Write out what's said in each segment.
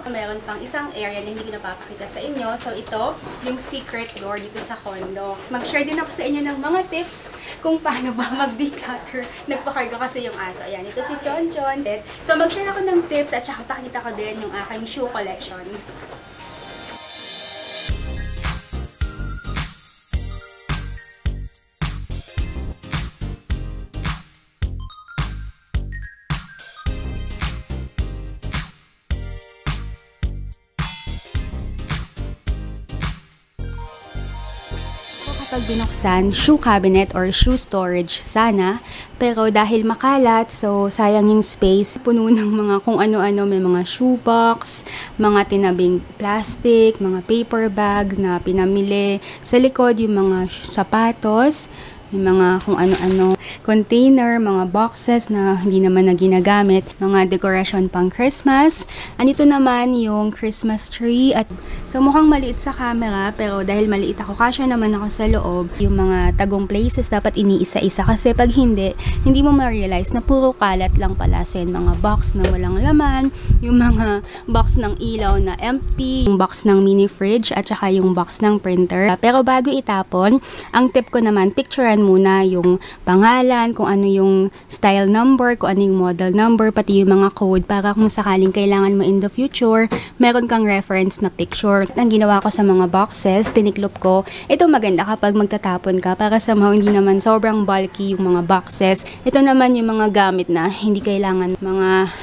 Meron pang isang area na hindi ko napapakita sa inyo. So, ito, yung secret door dito sa condo. Mag-share din ako sa inyo ng mga tips kung paano ba mag-declutter. Nagpakarga kasi yung aso. Ayan, ito si Chon Chon. So, mag-share ako ng tips at saka pakita ko din yung aking shoe collection. Kapag binuksan, shoe cabinet or shoe storage sana. Pero dahil makalat, so sayang yung space. Puno ng mga kung ano-ano, may mga shoe box, mga tinabing plastic, mga paper bag na pinamili. Sa likod, yung mga sapatos, may mga kung ano-ano, container, mga boxes na hindi naman na ginagamit, mga decoration pang Christmas. Andito naman yung Christmas tree at so mukhang maliit sa camera pero dahil maliit ako, kasya naman ako sa loob. Yung mga tagong places dapat iniisa-isa kasi pag hindi mo ma-realize na puro kalat lang pala. So yung mga box na walang laman, yung mga box ng ilaw na empty, yung box ng mini fridge at saka yung box ng printer. Pero bago itapon, ang tip ko naman, picturean muna yung pangalan, kung ano yung style number, kung ano yung model number, pati yung mga code para kung sakaling kailangan mo in the future, meron kang reference na picture. Ang ginawa ko sa mga boxes, tiniklop ko, ito maganda kapag magtatapon ka para sa mga hindi naman sobrang bulky yung mga boxes. Ito naman yung mga gamit na hindi kailangan mga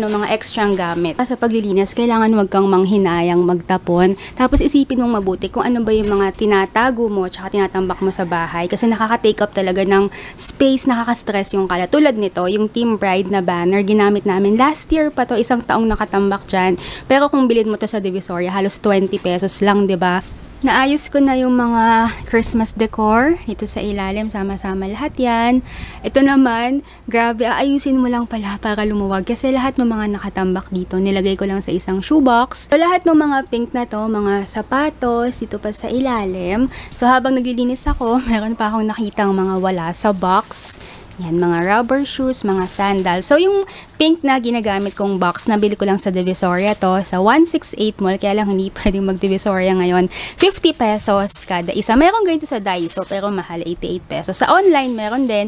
mga extrang gamit. Sa paglilinis, kailangan wag kang manghinayang magtapon. Tapos isipin mong mabuti kung ano ba yung mga tinatago mo tsaka tinatambak mo sa bahay kasi nakaka-take up talaga ng space, nakaka-stress yung kalat. Tulad nito, yung Team Bride na banner, ginamit namin last year pa to, isang taong nakatambak dyan. Pero kung bilhin mo to sa Divisoria, halos 20 pesos lang, 'di ba? Naayos ko na yung mga Christmas decor dito sa ilalim, sama-sama lahat yan. Ito naman, grabe, aayusin mo lang pala para lumuwag kasi lahat ng mga nakatambak dito, nilagay ko lang sa isang shoebox. So, lahat ng mga pink na to, mga sapatos, dito pa sa ilalim. So, habang naglilinis ako, meron pa akong nakitang mga wala sa box. Yan, mga rubber shoes, mga sandals. So, yung pink na ginagamit kong box, nabili ko lang sa Divisoria to, sa 168 Mall, kaya lang hindi pwedeng mag-Divisoria ngayon. 50 pesos kada isa. Meron ganito sa Daiso, pero mahal, 88 pesos. Sa online, meron din.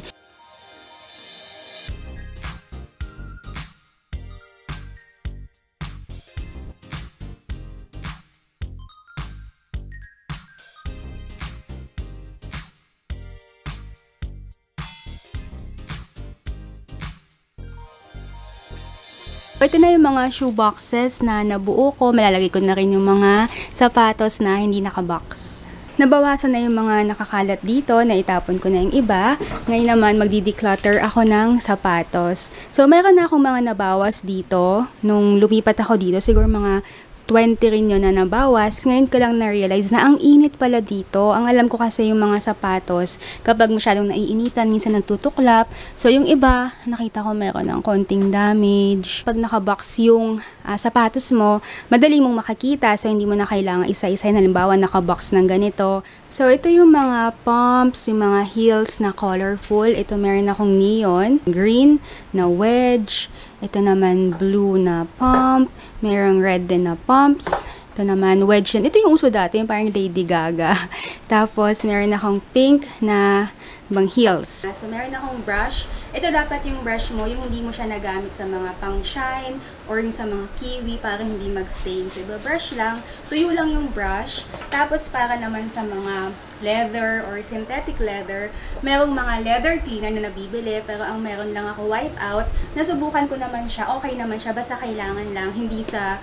Ito na yung mga shoe boxes na nabuo ko. Malalagay ko na rin yung mga sapatos na hindi nakabox. Nabawasan na yung mga nakakalat dito, naitapon ko na yung iba. Ngayon naman, magdi-declutter ako ng sapatos. So, meron na akong mga nabawas dito. Nung lumipat ako dito, siguro mga 20 rin yun na nabawas. Ngayon ko lang na-realize na ang init pala dito. Ang alam ko kasi yung mga sapatos, kapag masyadong naiinitan, minsan nagtutuklap. So, yung iba, nakita ko meron ng konting damage. Pag nakabox yung sapatos mo, madali mong makakita. So, hindi mo na kailangan isa-isa. Halimbawa, nakabox ng ganito. So, ito yung mga pumps, yung mga heels na colorful. Ito meron akong neon, green na wedge. Ito naman blue na pump. Merong red din na pumps. Ito naman wedge din. Ito yung uso dati, yung parang Lady Gaga. Tapos, meron akong pink na bang heels. So, meron akong brush. Ito dapat yung brush mo, yung hindi mo siya nagamit sa mga pang-shine or yung sa mga kiwi para hindi mag-stain. So, iba brush lang. Tuyo lang yung brush. Tapos, para naman sa mga leather or synthetic leather, merong mga leather cleaner na nabibili, pero ang meron lang ako wipe out. Nasubukan ko naman siya. Okay naman siya. Basta kailangan lang, hindi sa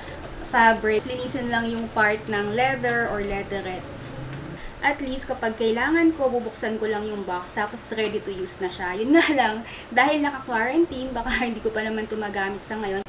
fabric. Linisin lang yung part ng leather or leatherette. At least kapag kailangan ko, bubuksan ko lang yung box tapos ready to use na siya. Yun nga lang, dahil naka-quarantine, baka hindi ko pa naman ito magamit sa ngayon.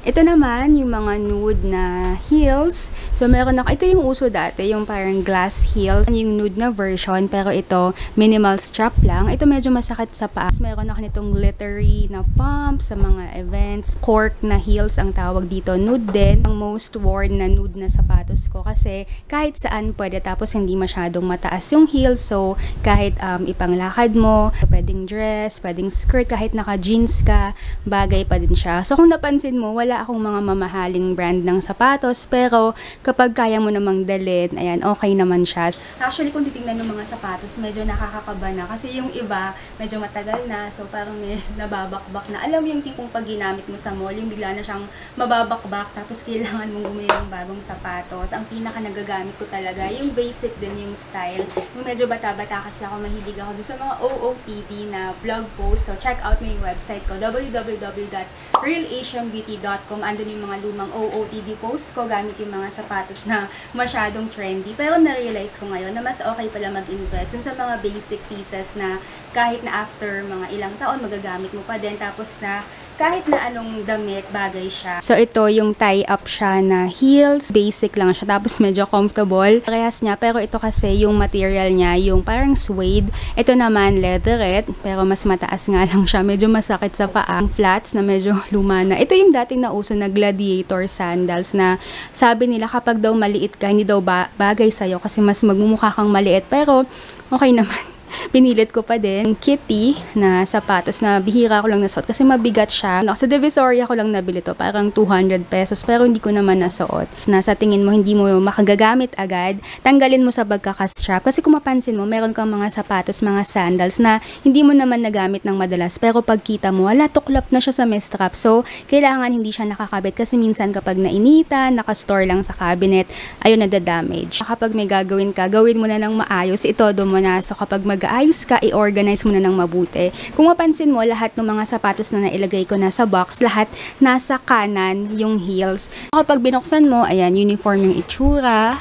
Ito naman, yung mga nude na heels. So, meron ako, ito yung uso dati, yung parang glass heels. Yung nude na version, pero ito, minimal strap lang. Ito medyo masakit sa paa. Meron ako nitong glittery na pump sa mga events. Cork na heels ang tawag dito. Nude din. Ang most worn na nude na sapatos ko kasi kahit saan pwede. Tapos, hindi masyadong mataas yung heels. So, kahit ipanglakad mo, pwedeng dress, pwedeng skirt, kahit naka-jeans ka, bagay pa din siya. So, kung napansin mo, wala wala akong mga mamahaling brand ng sapatos, pero kapag kaya mo namang dalhin, ayan, okay naman siya. Actually, kung titingnan ng mga sapatos, medyo nakakakaba na. Kasi yung iba, medyo matagal na. So, parang may nababakbak na. Alam mo yung tipong pag ginamit mo sa mall, yung bigla na siyang mababakbak, tapos kailangan mong bumili ng bagong sapatos. Ang pinaka nagagamit ko talaga, yung basic din yung style. Yung medyo bata-bata kasi ako, mahilig ako doon sa mga OOTD na blog post. So, check out mo yung website ko, www.realasianbeauty.com. Andun yung mga lumang OOTD posts ko, gamit yung mga sapatos na masyadong trendy. Pero na-realize ko ngayon na mas okay pala mag-invest sa mga basic pieces na kahit na after mga ilang taon magagamit mo pa din, tapos na kahit na anong damit, bagay siya. So, ito yung tie-up siya na heels. Basic lang siya. Tapos, medyo comfortable. Parehas niya. Pero ito kasi, yung material niya, yung parang suede. Ito naman, leatherette. Pero mas mataas nga lang siya. Medyo masakit sa paa. Ang flats na medyo luma na. Ito yung dating nauso na gladiator sandals na sabi nila kapag daw maliit ka, hindi daw bagay sa'yo kasi mas magmumukha kang maliit. Pero, okay naman. Pinilit ko pa din Kitty na sapatos na bihira ko lang nasuot kasi mabigat siya. Sa Divisoria ko lang nabili to, parang 200 pesos, pero hindi ko naman nasuot. Nasa tingin mo hindi mo makagagamit agad, tanggalin mo sa bagkakas-strap. Kasi kung mapansin mo, meron kang mga sapatos, mga sandals na hindi mo naman nagamit ng madalas, pero pagkita mo, wala, tuklap na siya sa may strap. So, kailangan hindi siya nakakabit kasi minsan kapag nainitan, nakastore lang sa cabinet, ayun, nadadamage. Kapag may gagawin ka, gawin mo na ng maayos, itodo mo na. So, kapag mag-aayos ka, i-organize mo na ng mabuti. Kung mapansin mo, lahat ng mga sapatos na nailagay ko nasa box, lahat nasa kanan yung heels. Kapag binuksan mo, ayan, uniform yung itsura.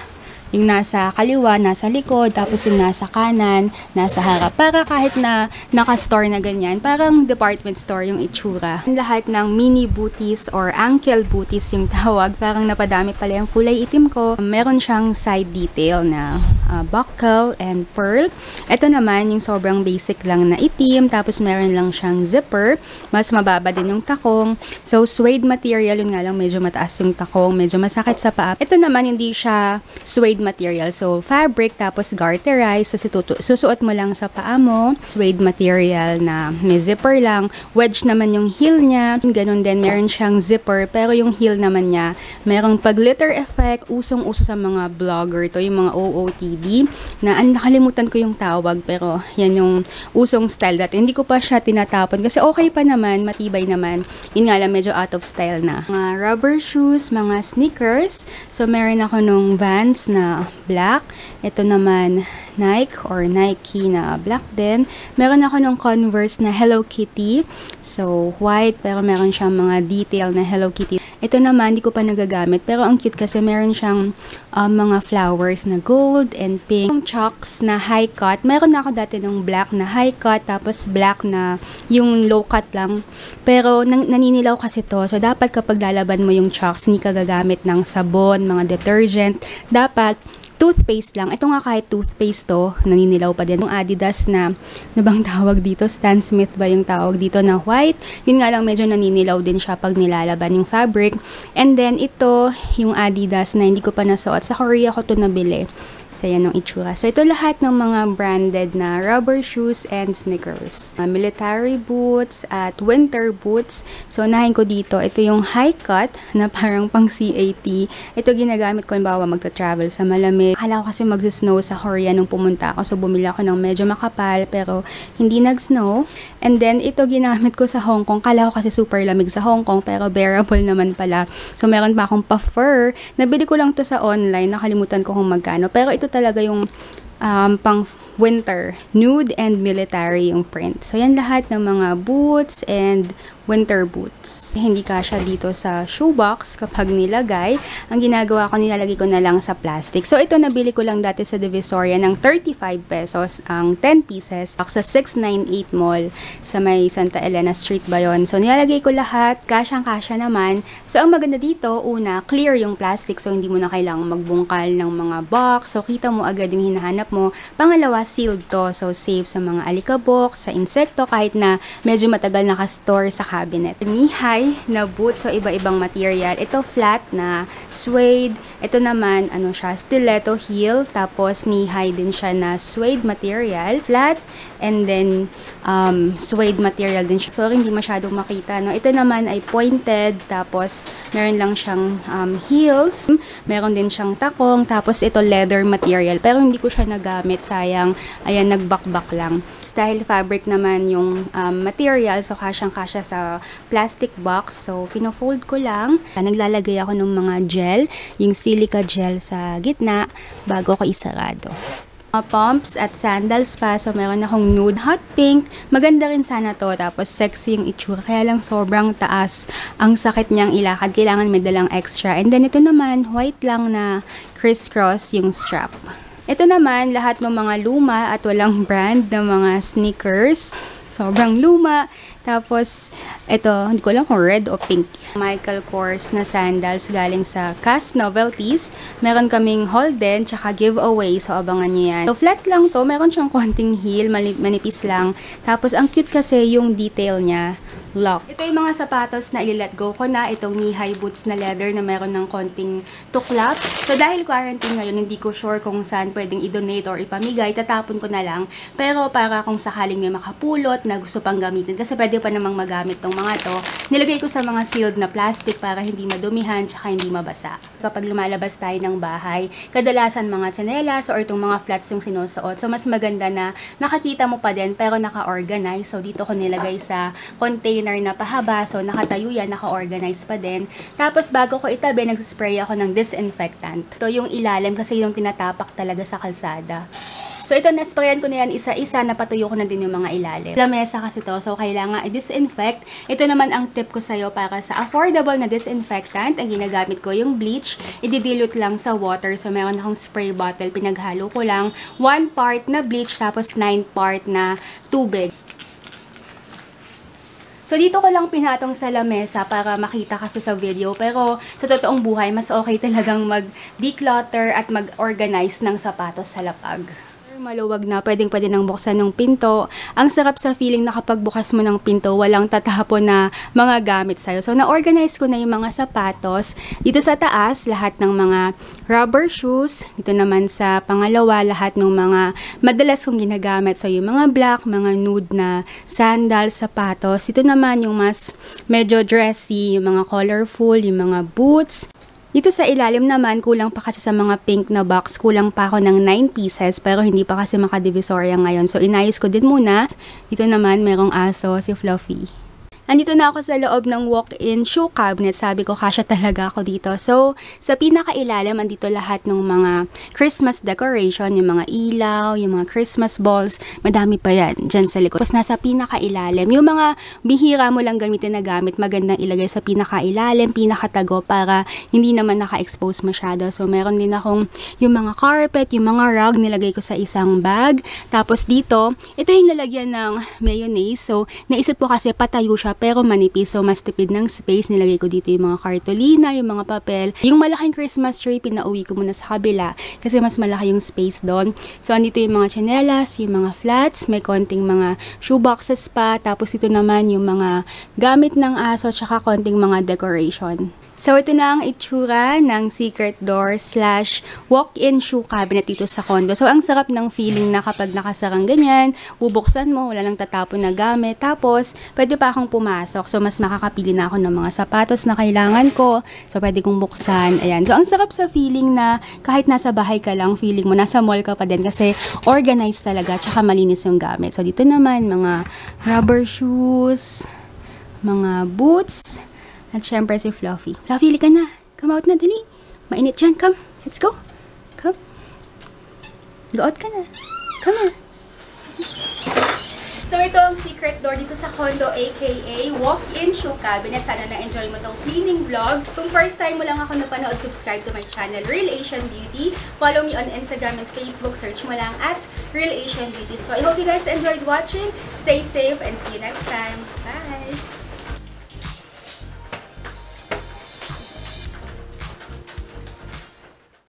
Yung nasa kaliwa, nasa likod, tapos yung nasa kanan, nasa harap. Para kahit na naka-store na ganyan, parang department store yung itsura. Lahat ng mini booties or ankle booties yung tawag. Parang napadami pala yung kulay itim ko. Meron siyang side detail na buckle and pearl. Ito naman yung sobrang basic lang na itim, tapos meron lang siyang zipper. Mas mababa din yung takong. So, suede material, yun nga lang, medyo mataas yung takong, medyo masakit sa paa. Ito naman, hindi siya suede material. So, fabric, tapos garterized. So, susuot mo lang sa paa mo. Suede material na may zipper lang. Wedge naman yung heel niya. Ganun din, meron siyang zipper, pero yung heel naman niya, merong pag-glitter effect. Usong-uso sa mga vlogger to, yung mga OOTD, na nakalimutan ko yung tawag, pero yan yung usong style dati. Hindi ko pa siya tinatapon kasi okay pa naman, matibay naman. Yun nga lang, medyo out of style na. Mga rubber shoes, mga sneakers. So, meron ako nung Vans na black. Ito naman Nike or Nike na black din. Meron ako nung Converse na Hello Kitty. So, white, pero meron siyang mga detail na Hello Kitty. Ito naman, hindi ko pa nagagamit, pero ang cute kasi meron siyang mga flowers na gold and pink. Yung chucks na high cut, meron na ako dati nung black na high cut, tapos black na yung low cut lang. Pero naninilaw kasi to, so dapat kapag lalaban mo yung chucks, hindi ka gagamit ng sabon, mga detergent. Dapat toothpaste lang. Ito nga kahit toothpaste to, naninilaw pa din. Yung Adidas na, ano bang tawag dito? Stan Smith ba yung tawag dito na white? Yun nga lang, medyo naninilaw din siya pag nilalaban yung fabric. And then, ito, yung Adidas na hindi ko pa nasuot. Sa Korea ko to nabili. So, yan yung itsura. So, ito lahat ng mga branded na rubber shoes and sneakers. Military boots at winter boots. So, unahin ko dito. Ito yung high cut na parang pang CAT. Ito ginagamit ko, halimbawa, magta-travel sa malamig. Akala ko kasi mag-snow sa Korea nung pumunta ako. So, bumili ako ng medyo makapal, pero hindi nag-snow. And then, ito ginamit ko sa Hong Kong. Akala ko kasi super lamig sa Hong Kong, pero bearable naman pala. So, meron pa akong pa-fur. Nabili ko lang to sa online. Nakalimutan ko kung magkano. Pero ito talaga yung pang winter, nude and military yung print. So, yan lahat ng mga boots and winter boots. Hindi kasya dito sa shoebox kapag nilagay. Ang ginagawa ko, nilalagay ko na lang sa plastic. So, ito nabili ko lang dati sa Divisoria ng 35 pesos ang 10 pieces sa 698 Mall sa may Santa Elena Street ba yun. So, nilalagay ko lahat. Kasyang-kasya naman. So, ang maganda dito, una, clear yung plastic. So, hindi mo na kailangang magbungkal ng mga box. So, kita mo agad yung hinahanap mo. Pangalawa, naka-sealed to. So, safe sa mga alikabok, sa insekto, kahit na medyo matagal naka-store sa cabinet. Knee-high na boot, so iba-ibang material. Ito flat na suede. Ito naman, ano siya, stiletto heel. Tapos, knee-high din siya na suede material. Flat, and then, suede material din siya. Sorry, hindi masyadong makita, no? Ito naman ay pointed, tapos, meron lang siyang heels. Meron din siyang takong, tapos ito leather material. Pero hindi ko siya nagamit, sayang. Ayan, nagbakbak lang. Dahil fabric naman yung material, so kasyang-kasya sa plastic box. So, pino-fold ko lang. Naglalagay ako ng mga gel, yung silica gel sa gitna, bago ko isarado. Pumps at sandals pa. So, meron akong nude hot pink. Maganda rin sana to. Tapos, sexy yung itsura. Kaya lang sobrang taas. Ang sakit niyang ilakad. Kailangan may dalang extra. And then, ito naman, white lang na crisscross yung strap. Ito naman, lahat ng mga luma at walang brand na mga sneakers. Sobrang luma. Tapos, ito, hindi ko alam kung red o pink. Michael Kors na sandals galing sa Cass Novelties. Meron kaming haul din, tsaka giveaway. So, abangan nyo yan. So, flat lang to. Meron siyang konting heel, manipis lang. Tapos, ang cute kasi yung detail niya. Lock. Ito yung mga sapatos na i-let go ko na. Itong knee-high boots na leather na meron ng konting tuklap. So, dahil quarantine ngayon, hindi ko sure kung saan pwedeng i-donate or ipamigay. Tatapon ko na lang. Pero, para kung sakaling may makapulot na gusto pang gamitin. Kasi pwede pa namang magamit tong mga to. Nilagay ko sa mga sealed na plastic para hindi madumihan tsaka hindi mabasa. Kapag lumalabas tayo ng bahay, kadalasan mga tsinelas or itong mga flats yung sinusuot. So, mas maganda na nakakita mo pa din pero naka-organize. So, dito ko nilagay sa container na pahaba. So, nakatayo yan, naka-organize pa din. Tapos, bago ko itabi, nagsispray ako ng disinfectant. Ito yung ilalim kasi yung tinatapak talaga sa kalsada. So, ito, nasprayan ko na yan isa-isa, napatuyo ko na din yung mga ilalim. Lamesa kasi to, so kailangan i-disinfect. Ito naman ang tip ko sa'yo para sa affordable na disinfectant. Ang ginagamit ko yung bleach, i-dilute lang sa water. So, meron akong spray bottle, pinaghalo ko lang 1 part na bleach, tapos 9 part na tubig. So, dito ko lang pinatong sa lamesa para makita kasi sa video. Pero, sa totoong buhay, mas okay talagang mag-declutter at mag-organize ng sapatos sa lapag. Maluwag na, pwedeng-pwede nang buksan ng pinto. Ang sarap sa feeling na kapag bukas mo ng pinto, walang tatapon na mga gamit sa'yo. So, na-organize ko na yung mga sapatos. Dito sa taas, lahat ng mga rubber shoes. Dito naman sa pangalawa, lahat ng mga madalas kong ginagamit. So, yung mga black, mga nude na sandals, sapatos. Dito naman yung mas medyo dressy, yung mga colorful, yung mga boots. Dito sa ilalim naman, kulang pa kasi sa mga pink na box. Kulang pa ako ng 9 pieces, pero hindi pa kasi makadivisorya ngayon. So, inayos ko din muna. Dito naman, merong aso, si Fluffy. Andito na ako sa loob ng walk-in shoe cabinet. Sabi ko, kasya talaga ako dito. So, sa pinakailalim, andito lahat ng mga Christmas decoration, yung mga ilaw, yung mga Christmas balls. Madami pa yan dyan sa likod. Tapos nasa pinakailalim, yung mga bihira mo lang gamitin na gamit, magandang ilagay sa pinakailalim, pinakatago para hindi naman naka-expose masyado. So, meron din akong yung mga carpet, yung mga rug, nilagay ko sa isang bag. Tapos dito, ito yung lalagyan ng mayonnaise. So, naisip ko kasi patayo siya pero manipis, so mas tipid ng space. Nilagay ko dito yung mga cartolina, yung mga papel. Yung malaking Christmas tree, pinauwi ko muna sa kabila kasi mas malaki yung space doon. So, andito yung mga tsinelas, yung mga flats, may konting mga shoe boxes pa. Tapos ito naman yung mga gamit ng aso, tsaka konting mga decoration. So, ito na ang itsura ng secret door / walk-in shoe cabinet dito sa condo. So, ang sarap ng feeling na kapag nakasarang ganyan, bubuksan mo, wala nang tatapon na gamit. Tapos, pwede pa akong pumasok. So, mas makakapili na ako ng mga sapatos na kailangan ko. So, pwede kong buksan. Ayan. So, ang sarap sa feeling na kahit nasa bahay ka lang, feeling mo, nasa mall ka pa din kasi organized talaga, tsaka malinis yung gamit. So, dito naman, mga rubber shoes, mga boots, at syempre si Fluffy. Fluffy, lika na. Come out na, dali. Mainit dyan. Come. Let's go. Come. Go out ka na. Come na. So, ito ang secret door dito sa condo, aka walk-in shoe cabinet. Sana na-enjoy mo tong cleaning vlog. Kung first time mo lang ako napanood, subscribe to my channel, Real Asian Beauty. Follow me on Instagram and Facebook. Search mo lang at Real Asian Beauty. So, I hope you guys enjoyed watching. Stay safe and see you next time. Bye!